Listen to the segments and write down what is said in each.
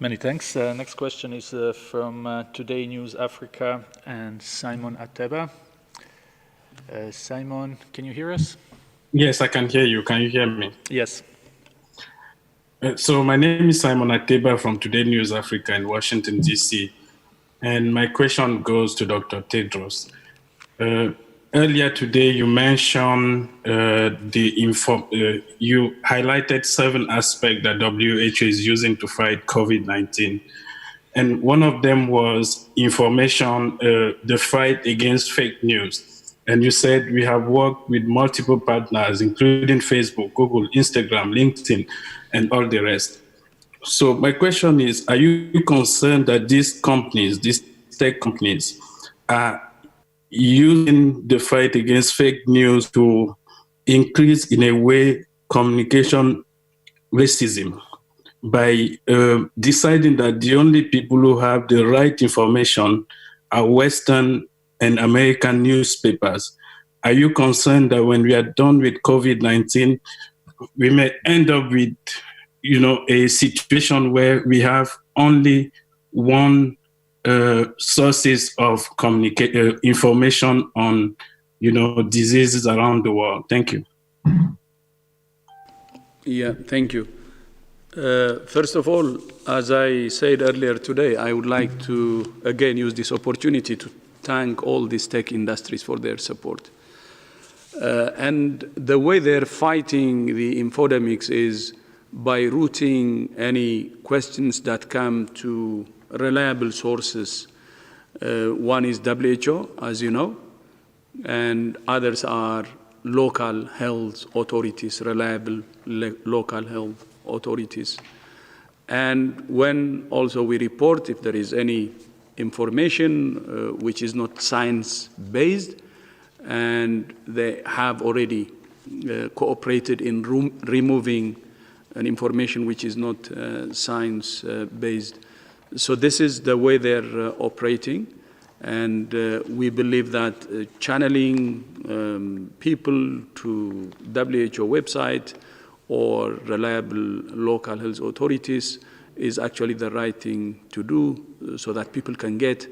Many thanks. Next question is from Today News Africa and Simon Ateba. Simon, can you hear us? Yes, I can hear you. Can you hear me? Yes. So my name is Simon Ateba from Today News Africa in Washington, D.C. And my question goes to Dr. Tedros. Earlier today, you mentioned you highlighted 7 aspects that WHO is using to fight COVID-19. And one of them was information, the fight against fake news. And you said we have worked with multiple partners, including Facebook, Google, Instagram, LinkedIn, and all the rest. So my question is, are you concerned that these companies, these tech companies, are using the fight against fake news to increase, in a way, communication racism by deciding that the only people who have the right information are Western and American newspapers? Are you concerned that when we are done with COVID-19, we may end up with, a situation where we have only one sources of information on, diseases around the world? Thank you. Yeah, thank you. First of all, as I said earlier today, I would like to again use this opportunity to thank all these tech industries for their support. And the way they're fighting the infodemics is by routing any questions that come to reliable sources. One is WHO, as you know, and others are local health authorities, reliable local health authorities. And when also we report if there is any information which is not science-based, and they have already cooperated in removing an information which is not science-based. So this is the way they're operating, and we believe that channeling people to WHO website or reliable local health authorities is actually the right thing to do so that people can get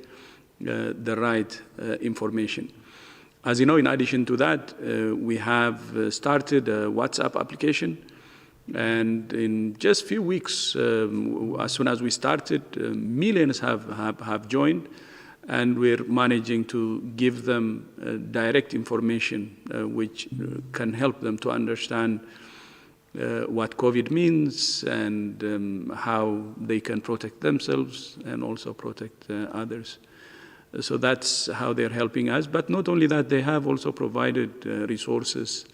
the right information. As you know, in addition to that, we have started a WhatsApp application, and in just a few weeks, as soon as we started, millions have joined, and we're managing to give them direct information which can help them to understand what COVID means and how they can protect themselves and also protect others. So that's how they're helping us. But not only that, they have also provided resources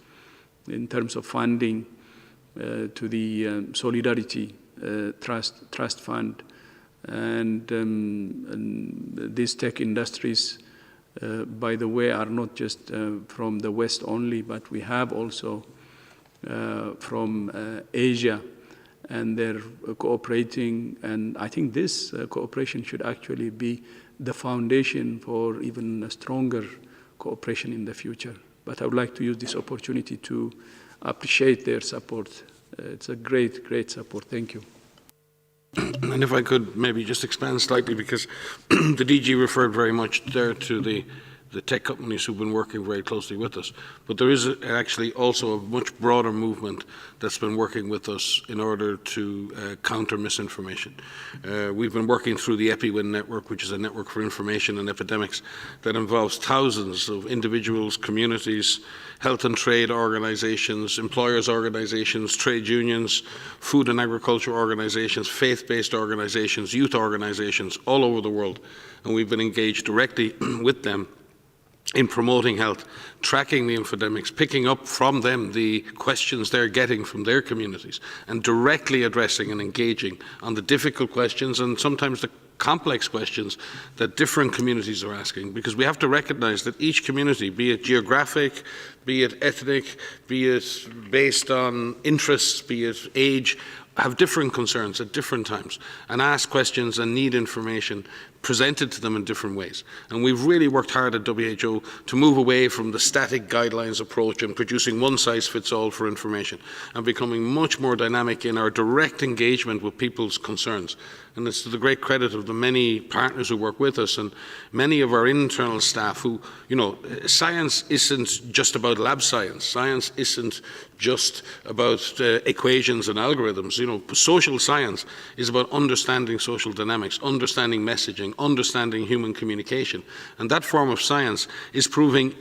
in terms of funding to the Solidarity Trust Fund. And these tech industries, by the way, are not just from the West only, but we have also from Asia, and they're cooperating. And I think this cooperation should actually be the foundation for even a stronger cooperation in the future. But I would like to use this opportunity to appreciate their support. It's a great, great support. Thank you. And if I could maybe just expand slightly, because the DG referred very much there to the tech companies who've been working very closely with us. But there is actually also a much broader movement that's been working with us in order to counter misinformation. We've been working through the EpiWin network, which is a network for information and epidemics that involves thousands of individuals, communities, health and trade organizations, employers organizations, trade unions, food and agriculture organizations, faith-based organizations, youth organizations all over the world. And we've been engaged directly with them in promoting health, tracking the infodemics, picking up from them the questions they're getting from their communities, and directly addressing and engaging on the difficult questions and sometimes the complex questions that different communities are asking, because we have to recognize that each community, be it geographic, be it ethnic, be it based on interests, be it age, have different concerns at different times and ask questions and need information presented to them in different ways. And we've really worked hard at WHO to move away from the static guidelines approach and producing one-size-fits-all for information and becoming much more dynamic in our direct engagement with people's concerns. and it's to the great credit of the many partners who work with us and many of our internal staff who, science isn't just about lab science. Science isn't just about equations and algorithms. Social science is about understanding social dynamics, understanding messaging, understanding human communication. And that form of science is proving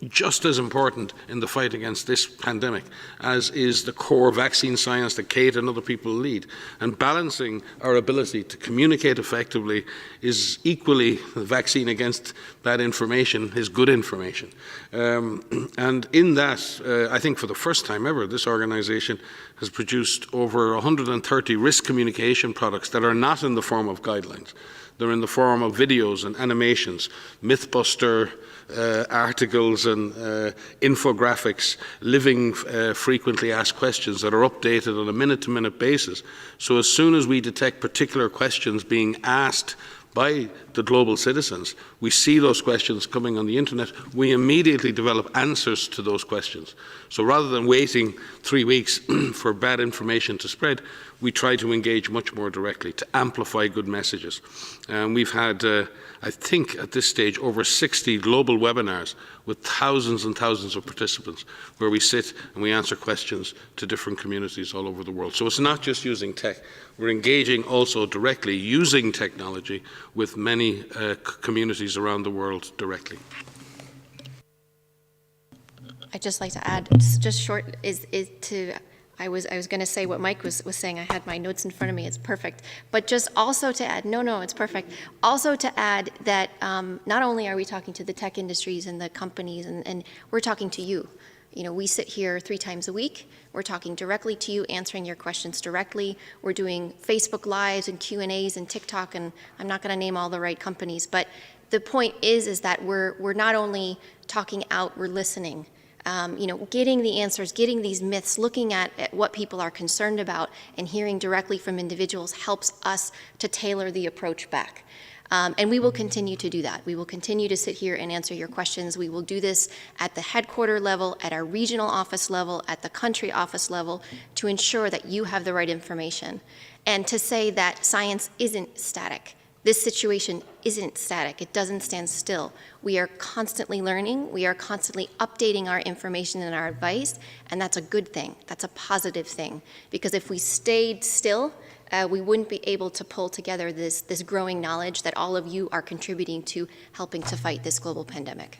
just as important in the fight against this pandemic as is the core vaccine science that Kate and other people lead. And balancing our ability to communicate effectively is equally the vaccine against bad information is good information. And in that, I think for the first time ever, this organization has produced over 130 risk communication products that are not in the form of guidelines. They're in the form of videos and animations, Mythbuster articles and infographics, living frequently asked questions that are updated on a minute-to-minute basis. So as soon as we detect particular questions being asked by the global citizens, we see those questions coming on the internet, we immediately develop answers to those questions. So rather than waiting 3 weeks for bad information to spread, we try to engage much more directly to amplify good messages. And we've had, I think at this stage, over 60 global webinars with thousands and thousands of participants where we sit and we answer questions to different communities all over the world. So it's not just using tech, we're engaging also directly using technology with many communities around the world directly. I'd just like to add, just short, I was going to say what Mike was saying. I had my notes in front of me. It's perfect. But just also to add, no, it's perfect. Also to add that not only are we talking to the tech industries and the companies, and we're talking to you. We sit here 3 times a week. We're talking directly to you, answering your questions directly. We're doing Facebook Lives and Q&As and TikTok, and I'm not going to name all the right companies. But the point is that we're not only talking out, we're listening. Getting the answers, getting these myths, looking at what people are concerned about and hearing directly from individuals helps us to tailor the approach back. And we will continue to do that. We will continue to sit here and answer your questions. We will do this at the headquarter level, at our regional office level, at the country office level to ensure that you have the right information. And to say that science isn't static. This situation isn't static. It doesn't stand still. We are constantly learning. We are constantly updating our information and our advice, and that's a good thing. That's a positive thing. Because if we stayed still, we wouldn't be able to pull together this growing knowledge that all of you are contributing to helping to fight this global pandemic.